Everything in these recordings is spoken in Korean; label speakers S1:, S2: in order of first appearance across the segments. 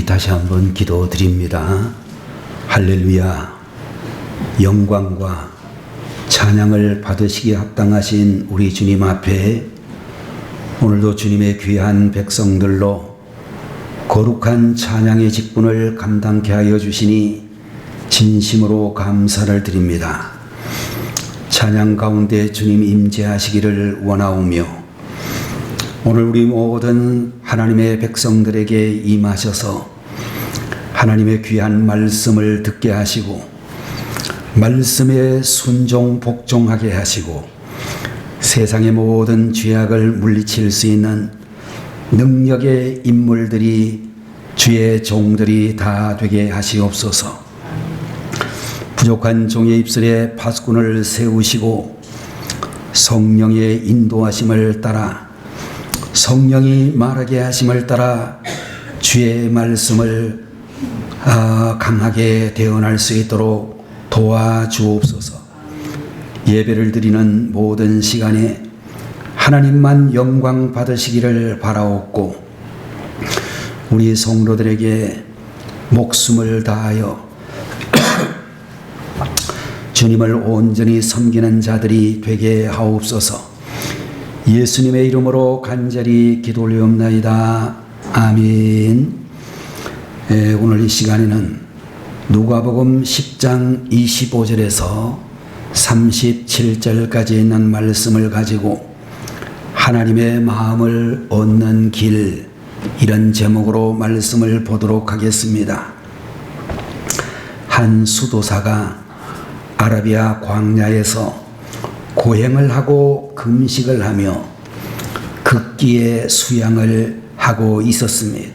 S1: 다시 한번 기도드립니다. 할렐루야. 영광과 찬양을 받으시기에 합당하신 우리 주님 앞에 오늘도 주님의 귀한 백성들로 거룩한 찬양의 직분을 감당케 하여 주시니 진심으로 감사를 드립니다. 찬양 가운데 주님 임재하시기를 원하오며 오늘 우리 모든 하나님의 백성들에게 임하셔서 하나님의 귀한 말씀을 듣게 하시고 말씀에 순종 복종하게 하시고 세상의 모든 죄악을 물리칠 수 있는 능력의 인물들이 주의 종들이 다 되게 하시옵소서. 부족한 종의 입술에 파수꾼을 세우시고 성령의 인도하심을 따라 성령이 말하게 하심을 따라 주의 말씀을 강하게 대언할 수 있도록 도와주옵소서. 예배를 드리는 모든 시간에 하나님만 영광 받으시기를 바라옵고 우리 성도들에게 목숨을 다하여 주님을 온전히 섬기는 자들이 되게 하옵소서. 예수님의 이름으로 간절히 기도 올리옵나이다. 아멘. 오늘 이 시간에는 누가복음 10장 25절에서 37절까지 있는 말씀을 가지고 하나님의 마음을 얻는 길, 이런 제목으로 말씀을 보도록 하겠습니다. 한 수도사가 아라비아 광야에서 고행을 하고 금식을 하며 극기의 수양을 하고 있었습니다.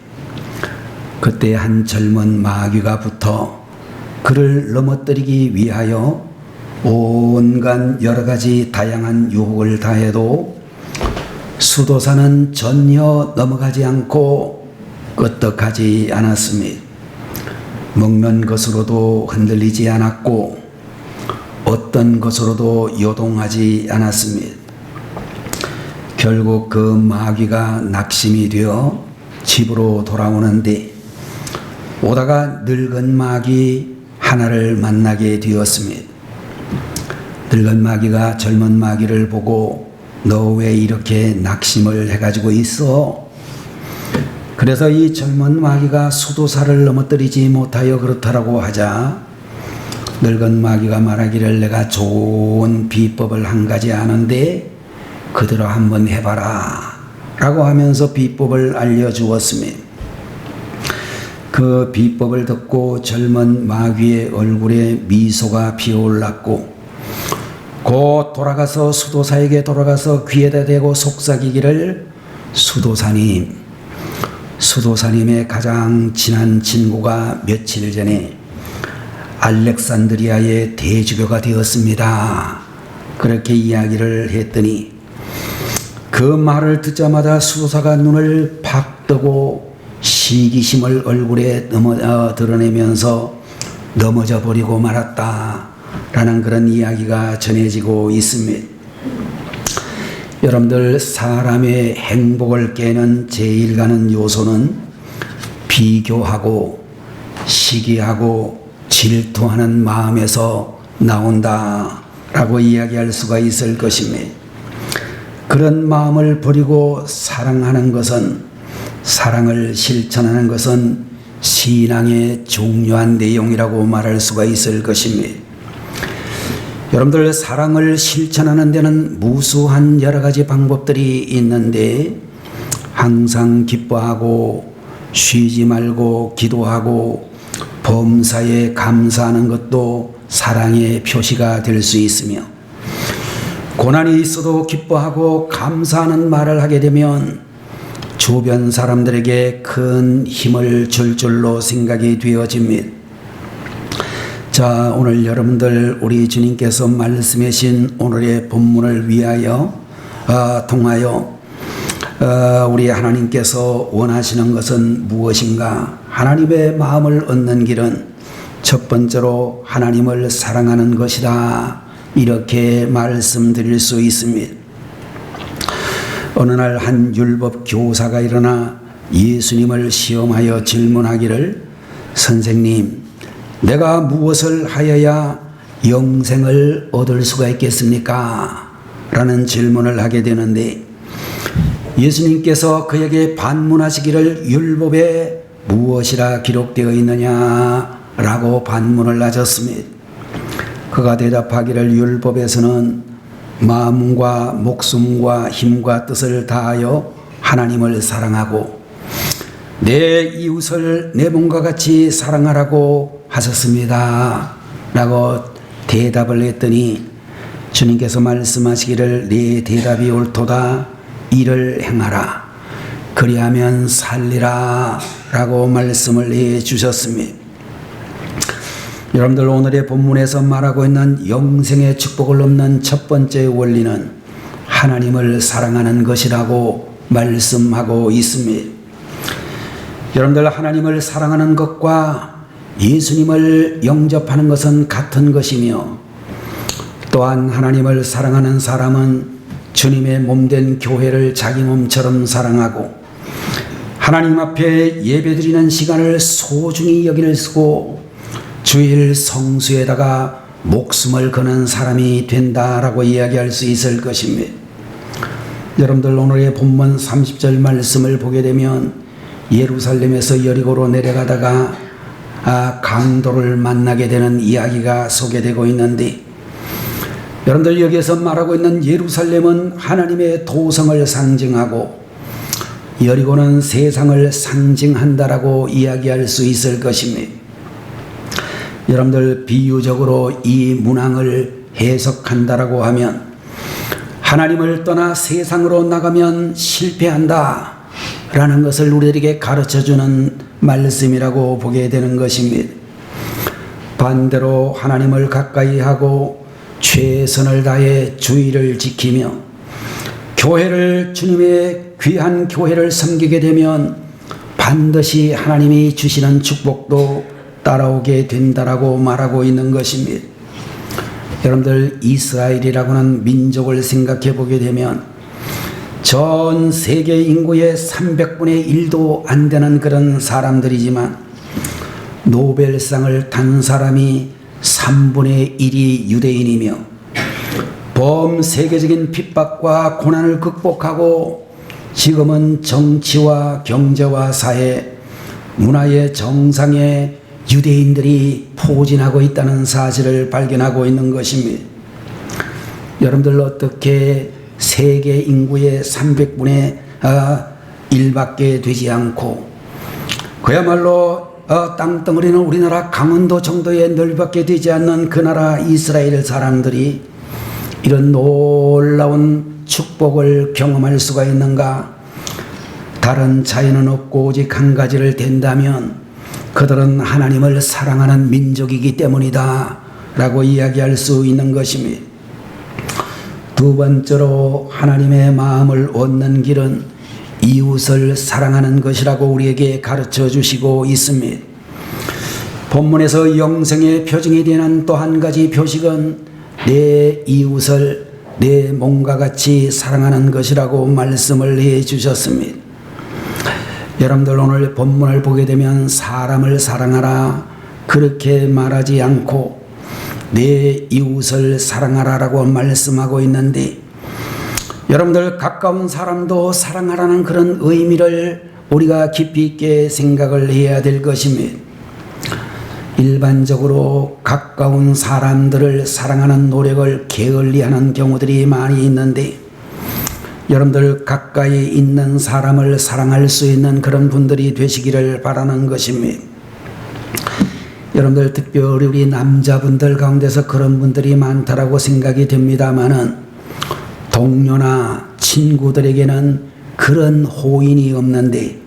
S1: 그때 한 젊은 마귀가 붙어 그를 넘어뜨리기 위하여 온갖 여러 가지 다양한 유혹을 다해도 수도사는 전혀 넘어가지 않고 끄떡하지 않았습니다. 먹는 것으로도 흔들리지 않았고 어떤 것으로도 요동하지 않았습니다. 결국 그 마귀가 낙심이 되어 집으로 돌아오는데 오다가 늙은 마귀 하나를 만나게 되었습니다. 늙은 마귀가 젊은 마귀를 보고 너 왜 이렇게 낙심을 해가지고 있어? 그래서 이 젊은 마귀가 수도사를 넘어뜨리지 못하여 그렇다라고 하자 늙은 마귀가 말하기를 내가 좋은 비법을 한 가지 아는데 그대로 한번 해봐라 라고 하면서 비법을 알려주었습니다. 그 비법을 듣고 젊은 마귀의 얼굴에 미소가 피어올랐고 곧 돌아가서 수도사에게 돌아가서 귀에다 대고 속삭이기를 수도사님의 가장 친한 친구가 며칠 전에 알렉산드리아의 대주교가 되었습니다. 그렇게 이야기를 했더니 그 말을 듣자마자 수도사가 눈을 팍 뜨고 시기심을 얼굴에 드러내면서 넘어져 버리고 말았다라는 그런 이야기가 전해지고 있습니다. 여러분들, 사람의 행복을 깨는 제일 가는 요소는 비교하고 시기하고 질투하는 마음에서 나온다라고 이야기할 수가 있을 것입니다. 그런 마음을 버리고 사랑을 실천하는 것은 신앙의 중요한 내용이라고 말할 수가 있을 것입니다. 여러분들, 사랑을 실천하는 데는 무수한 여러 가지 방법들이 있는데 항상 기뻐하고 쉬지 말고 기도하고 범사에 감사하는 것도 사랑의 표시가 될 수 있으며 고난이 있어도 기뻐하고 감사하는 말을 하게 되면 주변 사람들에게 큰 힘을 줄 줄로 생각이 되어집니다. 자, 오늘 여러분들 우리 주님께서 말씀해 주신 오늘의 본문을 통하여 우리 하나님께서 원하시는 것은 무엇인가? 하나님의 마음을 얻는 길은 첫 번째로 하나님을 사랑하는 것이다. 이렇게 말씀드릴 수 있습니다. 어느 날 한 율법 교사가 일어나 예수님을 시험하여 질문하기를 선생님, 내가 무엇을 하여야 영생을 얻을 수가 있겠습니까? 라는 질문을 하게 되는데 예수님께서 그에게 반문하시기를 율법에 무엇이라 기록되어 있느냐? 라고 반문을 하셨습니다. 그가 대답하기를 율법에서는 마음과 목숨과 힘과 뜻을 다하여 하나님을 사랑하고 내 이웃을 내 몸과 같이 사랑하라고 하셨습니다. 라고 대답을 했더니 주님께서 말씀하시기를 네 대답이 옳도다. 이를 행하라. 그리하면 살리라. 라고 말씀을 해 주셨습니다. 여러분들, 오늘의 본문에서 말하고 있는 영생의 축복을 얻는 첫 번째 원리는 하나님을 사랑하는 것이라고 말씀하고 있습니다. 여러분들, 하나님을 사랑하는 것과 예수님을 영접하는 것은 같은 것이며 또한 하나님을 사랑하는 사람은 주님의 몸된 교회를 자기 몸처럼 사랑하고 하나님 앞에 예배드리는 시간을 소중히 여기를 쓰고 주일 성수에다가 목숨을 거는 사람이 된다라고 이야기할 수 있을 것입니다. 여러분들, 오늘의 본문 30절 말씀을 보게 되면 예루살렘에서 여리고로 내려가다가 강도를 만나게 되는 이야기가 소개되고 있는데 여러분들, 여기에서 말하고 있는 예루살렘은 하나님의 도성을 상징하고 여리고는 세상을 상징한다라고 이야기할 수 있을 것입니다. 여러분들, 비유적으로 이 문항을 해석한다라고 하면 하나님을 떠나 세상으로 나가면 실패한다 라는 것을 우리에게 가르쳐주는 말씀이라고 보게 되는 것입니다. 반대로 하나님을 가까이 하고 최선을 다해 주의를 지키며 교회를, 주님의 귀한 교회를 섬기게 되면 반드시 하나님이 주시는 축복도 따라오게 된다라고 말하고 있는 것입니다. 여러분들, 이스라엘이라고 하는 민족을 생각해 보게 되면 전 세계 인구의 300분의 1도 안 되는 그런 사람들이지만 노벨상을 탄 사람이 3분의 1이 유대인이며 범세계적인 핍박과 고난을 극복하고 지금은 정치와 경제와 사회, 문화의 정상에 유대인들이 포진하고 있다는 사실을 발견하고 있는 것입니다. 여러분들, 어떻게 세계 인구의 300분의 1밖에 되지 않고 그야말로 땅덩어리는 우리나라 강원도 정도의 넓이밖에 되지 않는 그 나라 이스라엘 사람들이 이런 놀라운 축복을 경험할 수가 있는가? 다른 자연은 없고 오직 한 가지를 댄다면 그들은 하나님을 사랑하는 민족이기 때문이다 라고 이야기할 수 있는 것입니다. 두 번째로 하나님의 마음을 얻는 길은 이웃을 사랑하는 것이라고 우리에게 가르쳐 주시고 있습니다. 본문에서 영생의 표징이 되는 또 한 가지 표식은 내 이웃을 내 몸과 같이 사랑하는 것이라고 말씀을 해 주셨습니다. 여러분들, 오늘 본문을 보게 되면 사람을 사랑하라 그렇게 말하지 않고 내 이웃을 사랑하라라고 말씀하고 있는데, 여러분들, 가까운 사람도 사랑하라는 그런 의미를 우리가 깊이 있게 생각을 해야 될 것입니다. 일반적으로 가까운 사람들을 사랑하는 노력을 게을리하는 경우들이 많이 있는데, 여러분들, 가까이 있는 사람을 사랑할 수 있는 그런 분들이 되시기를 바라는 것입니다. 여러분들, 특별히 우리 남자분들 가운데서 그런 분들이 많다라고 생각이 됩니다만은 동료나 친구들에게는 그런 호인이 없는데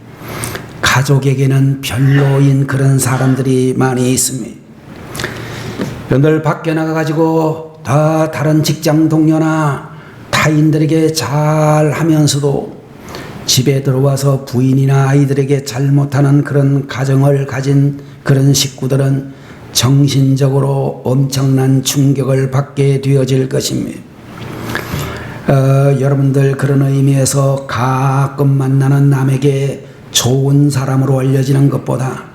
S1: 가족에게는 별로인 그런 사람들이 많이 있습니다. 여러분들, 밖에 나가가지고 다른 직장 동료나 타인들에게 잘 하면서도 집에 들어와서 부인이나 아이들에게 잘못하는 그런 가정을 가진 그런 식구들은 정신적으로 엄청난 충격을 받게 되어질 것입니다. 여러분들, 그런 의미에서 가끔 만나는 남에게 좋은 사람으로 알려지는 것보다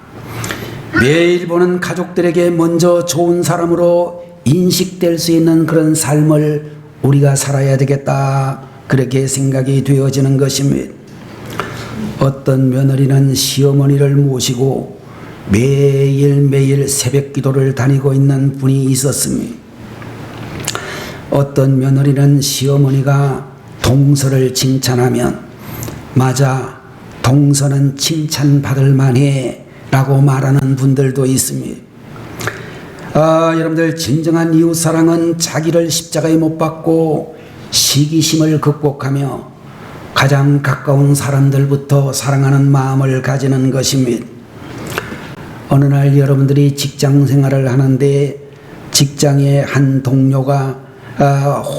S1: 매일 보는 가족들에게 먼저 좋은 사람으로 인식될 수 있는 그런 삶을 우리가 살아야 되겠다, 그렇게 생각이 되어지는 것입니다. 어떤 며느리는 시어머니를 모시고 매일매일 새벽 기도를 다니고 있는 분이 있었습니다. 어떤 며느리는 시어머니가 동서를 칭찬하면 맞아, 동서는 칭찬받을 만해 라고 말하는 분들도 있습니다. 여러분들, 진정한 이웃사랑은 자기를 십자가에 못 박고 시기심을 극복하며 가장 가까운 사람들부터 사랑하는 마음을 가지는 것입니다. 어느 날 여러분들이 직장 생활을 하는데 직장의 한 동료가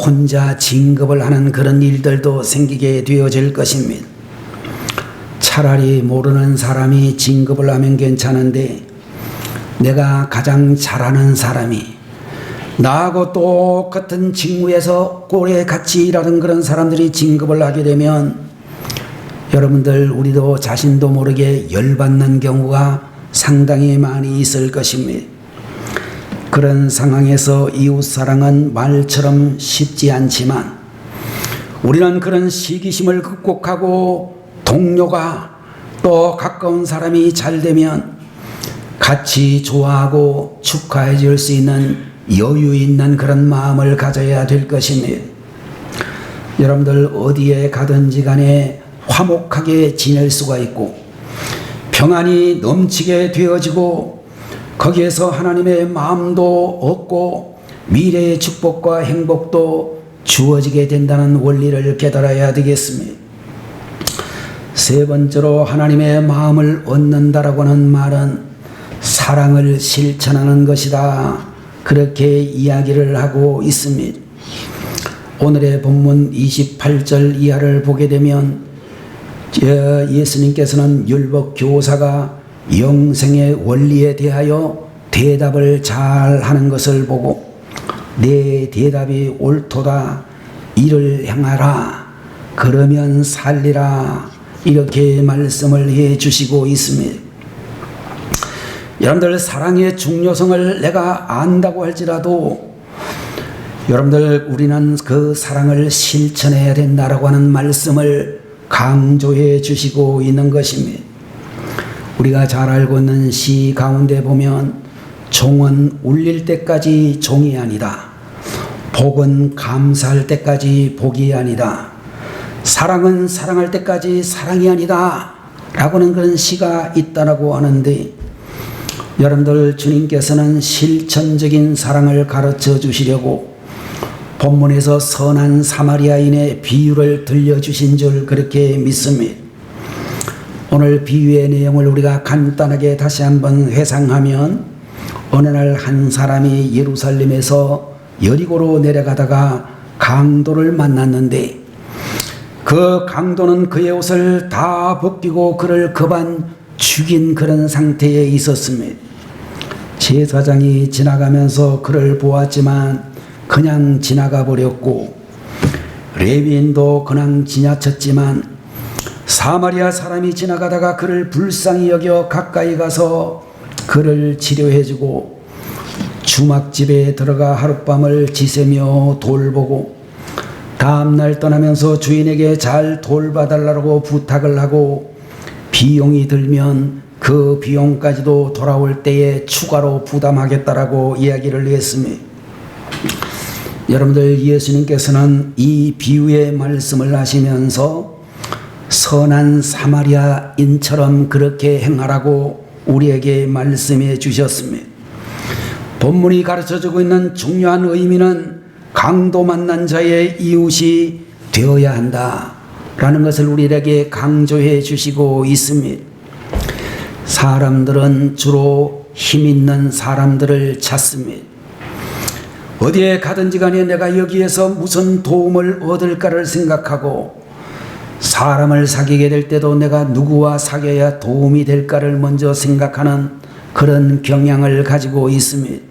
S1: 혼자 진급을 하는 그런 일들도 생기게 되어질 것입니다. 차라리 모르는 사람이 진급을 하면 괜찮은데 내가 가장 잘하는 사람이 나하고 똑같은 직무에서 오래 같이 일하는 그런 사람들이 진급을 하게 되면 여러분들, 우리도 자신도 모르게 열받는 경우가 상당히 많이 있을 것입니다. 그런 상황에서 이웃사랑은 말처럼 쉽지 않지만 우리는 그런 시기심을 극복하고 동료가 또 가까운 사람이 잘 되면 같이 좋아하고 축하해 줄 수 있는 여유 있는 그런 마음을 가져야 될 것입니다. 여러분들, 어디에 가든지 간에 화목하게 지낼 수가 있고 평안이 넘치게 되어지고 거기에서 하나님의 마음도 얻고 미래의 축복과 행복도 주어지게 된다는 원리를 깨달아야 되겠습니다. 세 번째로 하나님의 마음을 얻는다라고 하는 말은 사랑을 실천하는 것이다, 그렇게 이야기를 하고 있습니다. 오늘의 본문 28절 이하를 보게 되면 예수님께서는 율법 교사가 영생의 원리에 대하여 대답을 잘 하는 것을 보고 내 대답이 옳도다, 이를 행하라, 그러면 살리라, 이렇게 말씀을 해 주시고 있습니다. 여러분들, 사랑의 중요성을 내가 안다고 할지라도 여러분들, 우리는 그 사랑을 실천해야 된다라고 하는 말씀을 강조해 주시고 있는 것입니다. 우리가 잘 알고 있는 시 가운데 보면 종은 울릴 때까지 종이 아니다, 복은 감사할 때까지 복이 아니다, 사랑은 사랑할 때까지 사랑이 아니다 라고는 그런 시가 있다라고 하는데, 여러분들, 주님께서는 실천적인 사랑을 가르쳐 주시려고 본문에서 선한 사마리아인의 비유를 들려주신 줄 그렇게 믿습니다. 오늘 비유의 내용을 우리가 간단하게 다시 한번 회상하면, 어느 날 한 사람이 예루살렘에서 여리고로 내려가다가 강도를 만났는데, 그 강도는 그의 옷을 다 벗기고 그를 급한 죽인 그런 상태에 있었습니다. 제사장이 지나가면서 그를 보았지만 그냥 지나가 버렸고, 레위인도 그냥 지나쳤지만 사마리아 사람이 지나가다가 그를 불쌍히 여겨 가까이 가서 그를 치료해주고, 주막집에 들어가 하룻밤을 지새며 돌보고 다음날 떠나면서 주인에게 잘 돌봐달라고 부탁을 하고, 비용이 들면 그 비용까지도 돌아올 때에 추가로 부담하겠다라고 이야기를 했습니다. 여러분들, 예수님께서는 이 비유의 말씀을 하시면서 선한 사마리아인처럼 그렇게 행하라고 우리에게 말씀해 주셨습니다. 본문이 가르쳐주고 있는 중요한 의미는 강도 만난 자의 이웃이 되어야 한다라는 것을 우리에게 강조해 주시고 있습니다. 사람들은 주로 힘 있는 사람들을 찾습니다. 어디에 가든지 간에 내가 여기에서 무슨 도움을 얻을까를 생각하고, 사람을 사귀게 될 때도 내가 누구와 사귀어야 도움이 될까를 먼저 생각하는 그런 경향을 가지고 있습니다.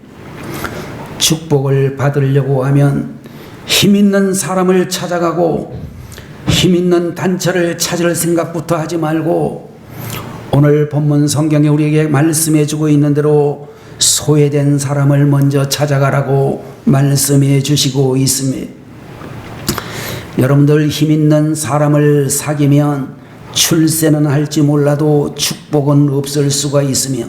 S1: 축복을 받으려고 하면 힘 있는 사람을 찾아가고 힘 있는 단체를 찾을 생각부터 하지 말고, 오늘 본문 성경에 우리에게 말씀해 주고 있는 대로 소외된 사람을 먼저 찾아가라고 말씀해 주시고 있습니다. 여러분들, 힘 있는 사람을 사귀면 출세는 할지 몰라도 축복은 없을 수가 있으며,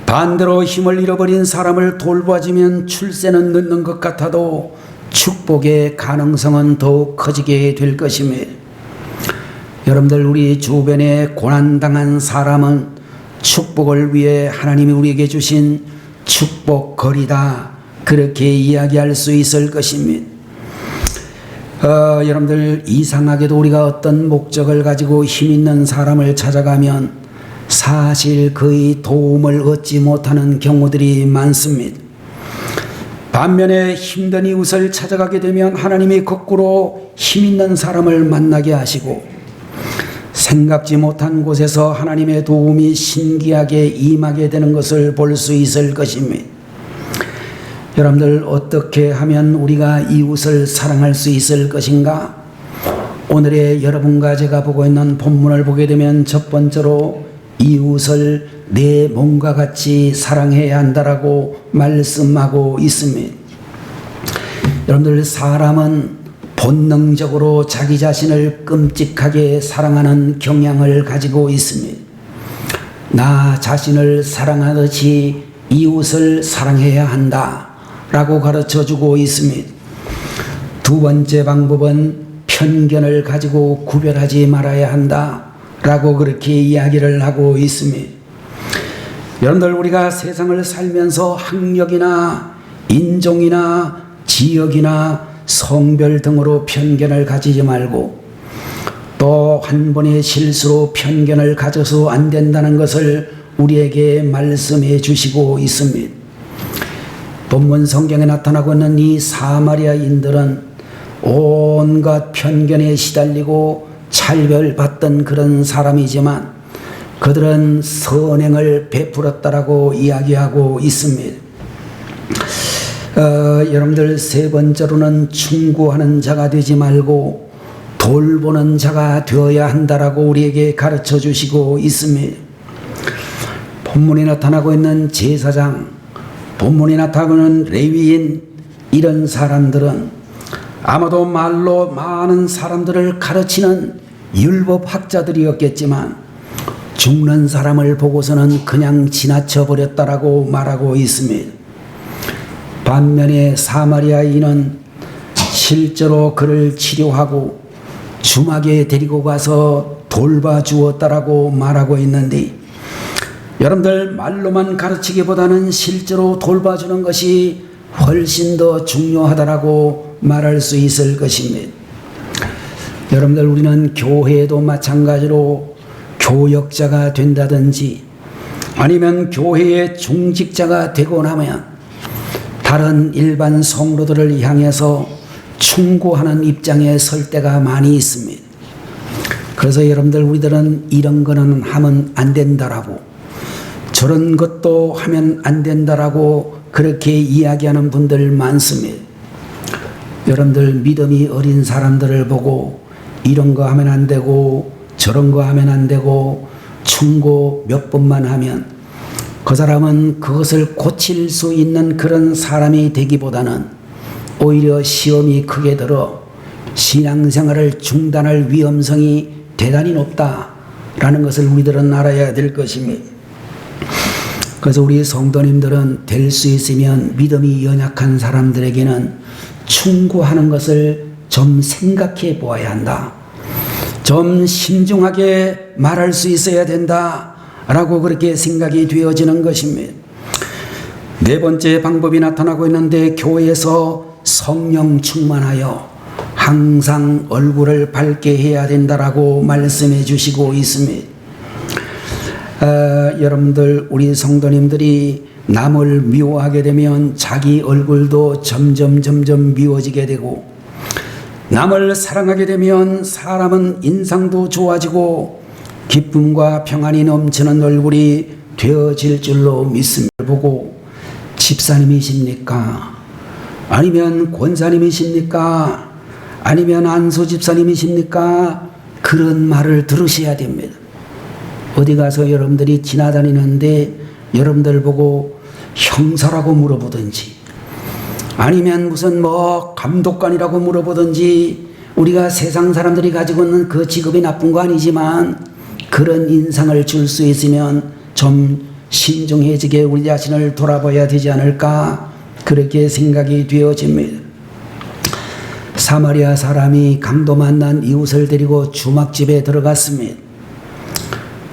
S1: 반대로 힘을 잃어버린 사람을 돌봐주면 출세는 늦는 것 같아도 축복의 가능성은 더욱 커지게 될 것입니다. 여러분들, 우리 주변에 고난당한 사람은 축복을 위해 하나님이 우리에게 주신 축복거리다, 그렇게 이야기할 수 있을 것입니다. 여러분들, 이상하게도 우리가 어떤 목적을 가지고 힘 있는 사람을 찾아가면 사실 그의 도움을 얻지 못하는 경우들이 많습니다. 반면에 힘든 이웃을 찾아가게 되면 하나님이 거꾸로 힘 있는 사람을 만나게 하시고, 생각지 못한 곳에서 하나님의 도움이 신기하게 임하게 되는 것을 볼 수 있을 것입니다. 여러분들, 어떻게 하면 우리가 이웃을 사랑할 수 있을 것인가? 오늘의 여러분과 제가 보고 있는 본문을 보게 되면 첫 번째로 이웃을 내 몸과 같이 사랑해야 한다라고 말씀하고 있습니다. 여러분들, 사람은 본능적으로 자기 자신을 끔찍하게 사랑하는 경향을 가지고 있습니다. 나 자신을 사랑하듯이 이웃을 사랑해야 한다 라고 가르쳐주고 있습니다. 두 번째 방법은 편견을 가지고 구별하지 말아야 한다 라고 그렇게 이야기를 하고 있습니다. 여러분들, 우리가 세상을 살면서 학력이나 인종이나 지역이나 성별 등으로 편견을 가지지 말고, 또 한 번의 실수로 편견을 가져서 안 된다는 것을 우리에게 말씀해 주시고 있습니다. 본문 성경에 나타나고 있는 이 사마리아인들은 온갖 편견에 시달리고 차별받던 그런 사람이지만 그들은 선행을 베풀었다라고 이야기하고 있습니다. 여러분들 세 번째로는 충고하는 자가 되지 말고 돌보는 자가 되어야 한다라고 우리에게 가르쳐 주시고 있습니다. 본문에 나타나고 있는 제사장, 본문에 나타나고 있는 레위인, 이런 사람들은 아마도 말로 많은 사람들을 가르치는 율법학자들이었겠지만 죽는 사람을 보고서는 그냥 지나쳐 버렸다라고 말하고 있습니다. 반면에 사마리아인은 실제로 그를 치료하고 주막에 데리고 가서 돌봐주었다라고 말하고 있는데, 여러분들 말로만 가르치기보다는 실제로 돌봐주는 것이 훨씬 더 중요하다라고 말할 수 있을 것입니다. 여러분들 우리는 교회에도 마찬가지로 교역자가 된다든지 아니면 교회의 중직자가 되고 나면 다른 일반 성도들을 향해서 충고하는 입장에 설 때가 많이 있습니다. 그래서 여러분들 우리들은 이런 거는 하면 안 된다라고, 저런 것도 하면 안 된다라고 그렇게 이야기하는 분들 많습니다. 여러분들 믿음이 어린 사람들을 보고 이런 거 하면 안 되고 저런 거 하면 안 되고 충고 몇 번만 하면 그 사람은 그것을 고칠 수 있는 그런 사람이 되기보다는 오히려 시험이 크게 들어 신앙생활을 중단할 위험성이 대단히 높다라는 것을 우리들은 알아야 될 것입니다. 그래서 우리 성도님들은 될 수 있으면 믿음이 연약한 사람들에게는 충고하는 것을 좀 생각해 보아야 한다. 좀 신중하게 말할 수 있어야 된다 라고 그렇게 생각이 되어지는 것입니다. 네 번째 방법이 나타나고 있는데, 교회에서 성령 충만하여 항상 얼굴을 밝게 해야 된다라고 말씀해 주시고 있습니다. 여러분들 우리 성도님들이 남을 미워하게 되면 자기 얼굴도 점점 미워지게 되고, 남을 사랑하게 되면 사람은 인상도 좋아지고 기쁨과 평안이 넘치는 얼굴이 되어질 줄로 믿습니다. 보고 집사님이십니까? 아니면 권사님이십니까? 아니면 안수 집사님이십니까? 그런 말을 들으셔야 됩니다. 어디 가서 여러분들이 지나다니는데 여러분들 보고 형사라고 물어보든지 아니면 무슨 감독관이라고 물어보든지, 우리가 세상 사람들이 가지고 있는 그 직업이 나쁜 거 아니지만 그런 인상을 줄 수 있으면 좀 신중해지게 우리 자신을 돌아봐야 되지 않을까, 그렇게 생각이 되어집니다. 사마리아 사람이 강도 만난 이웃을 데리고 주막집에 들어갔습니다.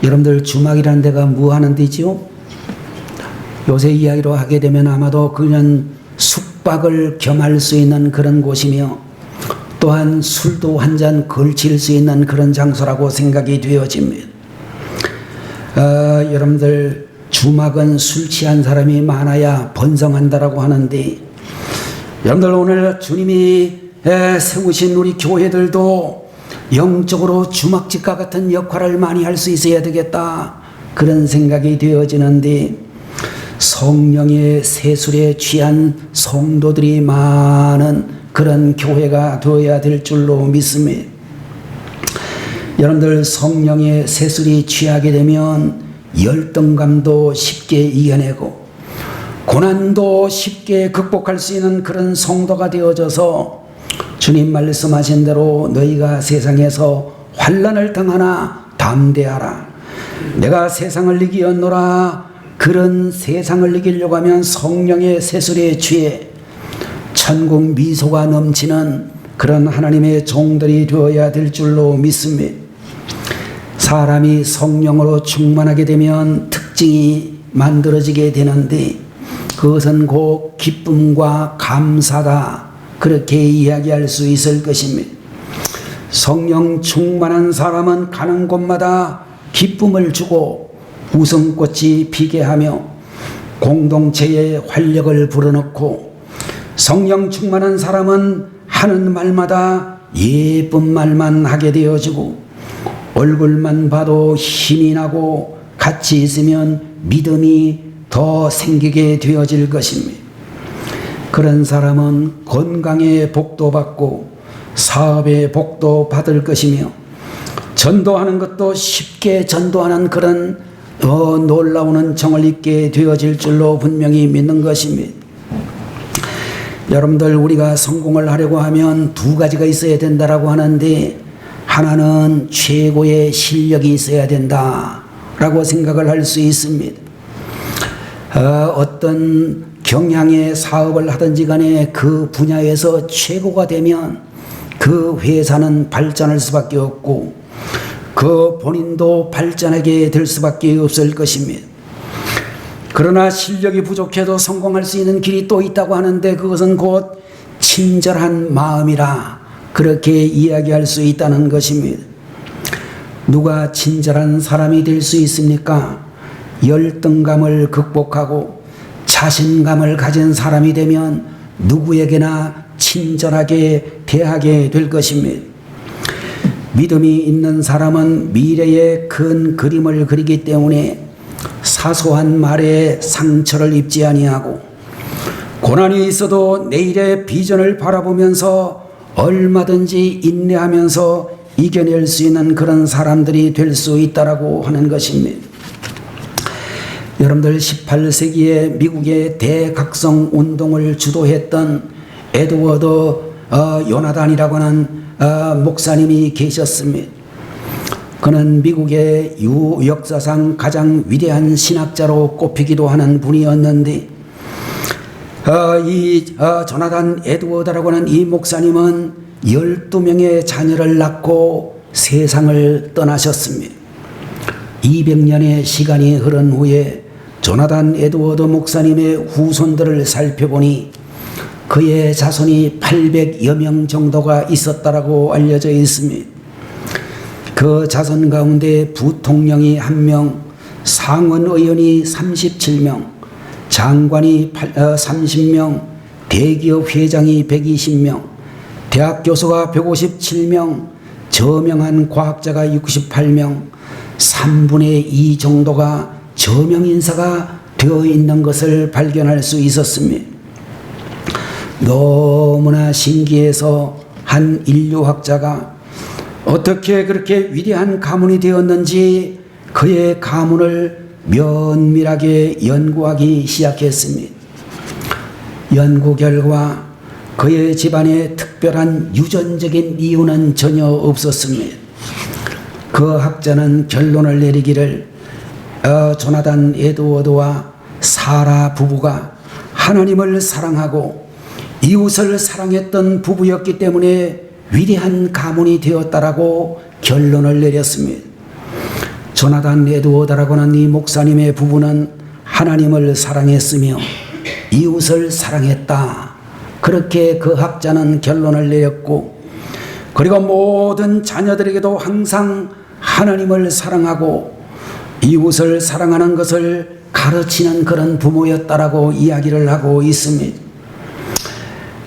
S1: 여러분들 주막이라는 데가 뭐 하는 데지요? 요새 이야기로 하게 되면 아마도 그냥 숙박을 겸할 수 있는 그런 곳이며 또한 술도 한 잔 걸칠 수 있는 그런 장소라고 생각이 되어집니다. 여러분들 주막은 술 취한 사람이 많아야 번성한다라고 하는데, 여러분들 오늘 주님이 세우신 우리 교회들도 영적으로 주막집과 같은 역할을 많이 할 수 있어야 되겠다, 그런 생각이 되어지는데, 성령의 세술에 취한 성도들이 많은 그런 교회가 되어야 될 줄로 믿습니다. 여러분들 성령의 세술이 취하게 되면 열등감도 쉽게 이겨내고 고난도 쉽게 극복할 수 있는 그런 성도가 되어져서 주님 말씀하신 대로 너희가 세상에서 환난을 당하나 담대하라, 내가 세상을 이기었노라, 그런 세상을 이기려고 하면 성령의 세술에 취해 천국 미소가 넘치는 그런 하나님의 종들이 되어야 될 줄로 믿습니다. 사람이 성령으로 충만하게 되면 특징이 만들어지게 되는데, 그것은 곧 기쁨과 감사다, 그렇게 이야기할 수 있을 것입니다. 성령 충만한 사람은 가는 곳마다 기쁨을 주고 웃음꽃이 피게 하며 공동체에 활력을 불어넣고 성령 충만한 사람은 하는 말마다 예쁜 말만 하게 되어지고 얼굴만 봐도 힘이 나고 같이 있으면 믿음이 더 생기게 되어질 것입니다. 그런 사람은 건강의 복도 받고 사업의 복도 받을 것이며 전도하는 것도 쉽게 전도하는 그런 놀라운 정을 입게 되어질 줄로 분명히 믿는 것입니다. 여러분들, 우리가 성공을 하려고 하면 두 가지가 있어야 된다라고 하는데, 하나는 최고의 실력이 있어야 된다라고 생각을 할 수 있습니다. 어떤 경향의 사업을 하든지 간에 그 분야에서 최고가 되면 그 회사는 발전할 수밖에 없고 그 본인도 발전하게 될 수밖에 없을 것입니다. 그러나 실력이 부족해도 성공할 수 있는 길이 또 있다고 하는데, 그것은 곧 친절한 마음이라 그렇게 이야기할 수 있다는 것입니다. 누가 친절한 사람이 될 수 있습니까? 열등감을 극복하고 자신감을 가진 사람이 되면 누구에게나 친절하게 대하게 될 것입니다. 믿음이 있는 사람은 미래의 큰 그림을 그리기 때문에 사소한 말에 상처를 입지 아니하고 고난이 있어도 내일의 비전을 바라보면서 얼마든지 인내하면서 이겨낼 수 있는 그런 사람들이 될 수 있다라고 하는 것입니다. 여러분들, 18세기에 미국의 대각성 운동을 주도했던 에드워드 요나단이라고 하는 목사님이 계셨습니다. 그는 미국의 역사상 가장 위대한 신학자로 꼽히기도 하는 분이었는데, 조나단 에드워드라고 하는 이 목사님은 12명의 자녀를 낳고 세상을 떠나셨습니다. 200년의 시간이 흐른 후에 조나단 에드워드 목사님의 후손들을 살펴보니 그의 자손이 800여 명 정도가 있었다라고 알려져 있습니다. 그 자손 가운데 부통령이 1명, 상원의원이 37명, 장관이 30명, 대기업 회장이 120명, 대학 교수가 157명, 저명한 과학자가 68명, 3분의 2 정도가 저명 인사가 되어 있는 것을 발견할 수 있었습니다. 너무나 신기해서 한 인류학자가 어떻게 그렇게 위대한 가문이 되었는지 그의 가문을 면밀하게 연구하기 시작했습니다. 연구 결과 그의 집안에 특별한 유전적인 이유는 전혀 없었습니다. 그 학자는 결론을 내리기를 조나단 에드워드와 사라 부부가 하나님을 사랑하고 이웃을 사랑했던 부부였기 때문에 위대한 가문이 되었다라고 결론을 내렸습니다. 조나단 에드워드라고 하는 이 목사님의 부부는 하나님을 사랑했으며 이웃을 사랑했다, 그렇게 그 학자는 결론을 내렸고, 그리고 모든 자녀들에게도 항상 하나님을 사랑하고 이웃을 사랑하는 것을 가르치는 그런 부모였다라고 이야기를 하고 있습니다.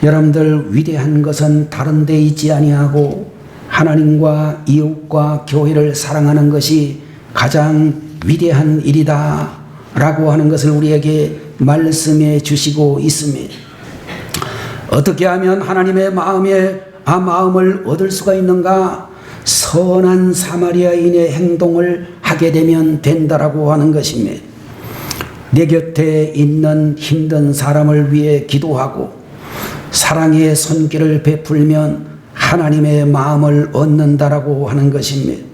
S1: 여러분들, 위대한 것은 다른 데 있지 아니하고 하나님과 이웃과 교회를 사랑하는 것이 가장 위대한 일이다 라고 하는 것을 우리에게 말씀해 주시고 있습니다. 어떻게 하면 하나님의 마음을 얻을 수가 있는가? 선한 사마리아인의 행동을 하게 되면 된다라고 하는 것입니다. 내 곁에 있는 힘든 사람을 위해 기도하고 사랑의 손길을 베풀면 하나님의 마음을 얻는다라고 하는 것입니다.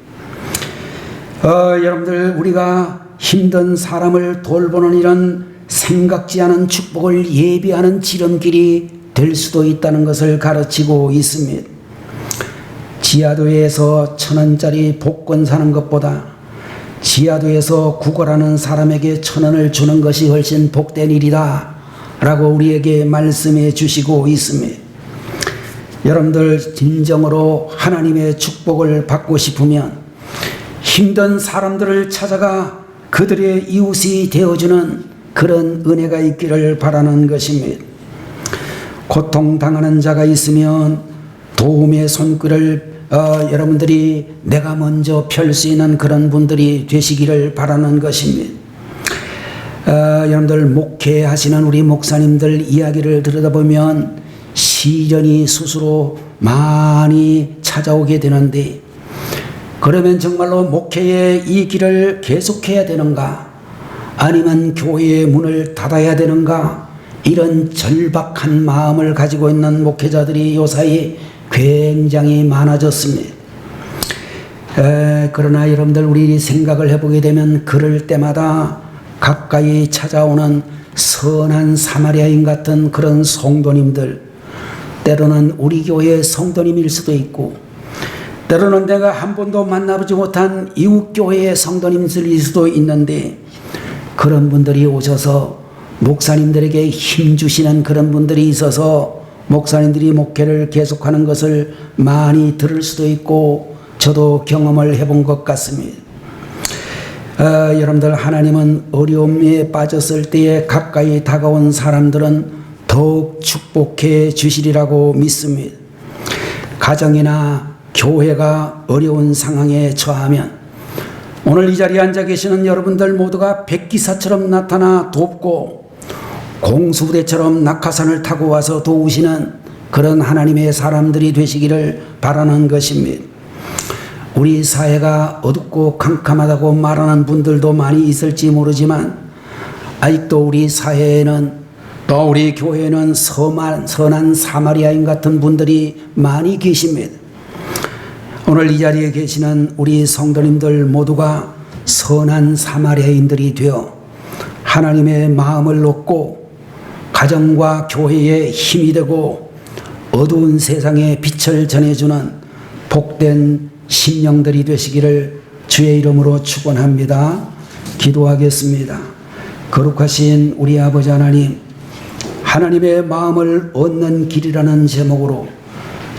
S1: 여러분들, 우리가 힘든 사람을 돌보는 일은 생각지 않은 축복을 예비하는 지름길이 될 수도 있다는 것을 가르치고 있습니다. 지하도에서 1,000원짜리 복권 사는 것보다 지하도에서 구걸하는 사람에게 1,000원을 주는 것이 훨씬 복된 일이다 라고 우리에게 말씀해 주시고 있습니다. 여러분들, 진정으로 하나님의 축복을 받고 싶으면 힘든 사람들을 찾아가 그들의 이웃이 되어주는 그런 은혜가 있기를 바라는 것입니다. 고통당하는 자가 있으면 도움의 손길을 여러분들이 내가 먼저 펼 수 있는 그런 분들이 되시기를 바라는 것입니다. 여러분들 목회하시는 우리 목사님들 이야기를 들여다보면 시련이 스스로 많이 찾아오게 되는데, 그러면 정말로 목회의 이 길을 계속해야 되는가, 아니면 교회의 문을 닫아야 되는가, 이런 절박한 마음을 가지고 있는 목회자들이 요사이 굉장히 많아졌습니다. 그러나 여러분들 우리 생각을 해보게 되면 그럴 때마다 가까이 찾아오는 선한 사마리아인 같은 그런 성도님들, 때로는 우리 교회의 성도님일 수도 있고, 때로는 내가 한 번도 만나보지 못한 이웃교회의 성도님들일 수도 있는데, 그런 분들이 오셔서 목사님들에게 힘주시는 그런 분들이 있어서 목사님들이 목회를 계속하는 것을 많이 들을 수도 있고, 저도 경험을 해본 것 같습니다. 여러분들, 하나님은 어려움에 빠졌을 때에 가까이 다가온 사람들은 더욱 축복해 주시리라고 믿습니다. 가정이나 교회가 어려운 상황에 처하면 오늘 이 자리에 앉아 계시는 여러분들 모두가 백기사처럼 나타나 돕고 공수부대처럼 낙하산을 타고 와서 도우시는 그런 하나님의 사람들이 되시기를 바라는 것입니다. 우리 사회가 어둡고 캄캄하다고 말하는 분들도 많이 있을지 모르지만, 아직도 우리 사회에는, 또 우리 교회에는 선한 사마리아인 같은 분들이 많이 계십니다. 오늘 이 자리에 계시는 우리 성도님들 모두가 선한 사마리아인들이 되어 하나님의 마음을 얻고 가정과 교회에 힘이 되고 어두운 세상에 빛을 전해주는 복된 심령들이 되시기를 주의 이름으로 축원합니다. 기도하겠습니다. 거룩하신 우리 아버지 하나님, 하나님의 마음을 얻는 길이라는 제목으로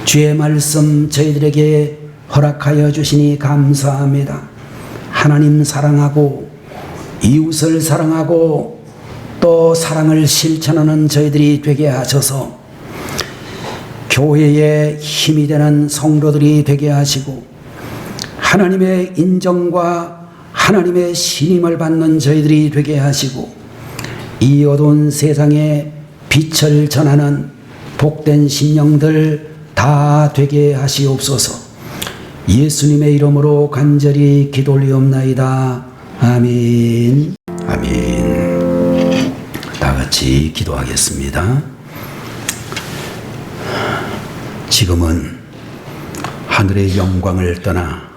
S1: 주의 말씀 저희들에게 허락하여 주시니 감사합니다. 하나님 사랑하고 이웃을 사랑하고 또 사랑을 실천하는 저희들이 되게 하셔서 교회에 힘이 되는 성도들이 되게 하시고, 하나님의 인정과 하나님의 신임을 받는 저희들이 되게 하시고, 이 어두운 세상에 빛을 전하는 복된 심령들 다 되게 하시옵소서. 예수님의 이름으로 간절히 기도 올리옵나이다. 아멘. 아멘. 다 같이 기도하겠습니다. 지금은 하늘의 영광을 떠나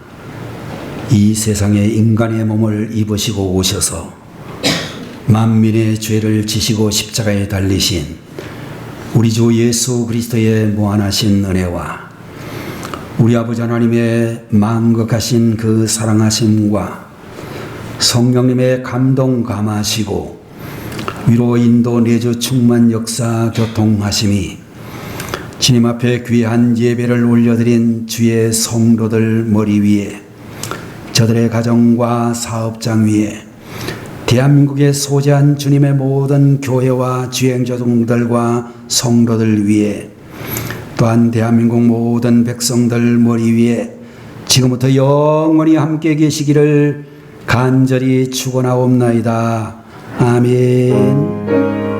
S1: 이 세상에 인간의 몸을 입으시고 오셔서 만민의 죄를 지시고 십자가에 달리신 우리 주 예수 그리스도의 무한하신 은혜와 우리 아버지 하나님의 만극하신 그 사랑하심과 성령님의 감동 감하시고 위로 인도 내주 충만 역사 교통하심이 주님 앞에 귀한 예배를 올려드린 주의 성도들 머리 위에, 저들의 가정과 사업장 위에, 대한민국에 소재한 주님의 모든 교회와 주행조동들과 성도들 위에, 또한 대한민국 모든 백성들 머리 위에 지금부터 영원히 함께 계시기를 간절히 축원하옵나이다. 아멘.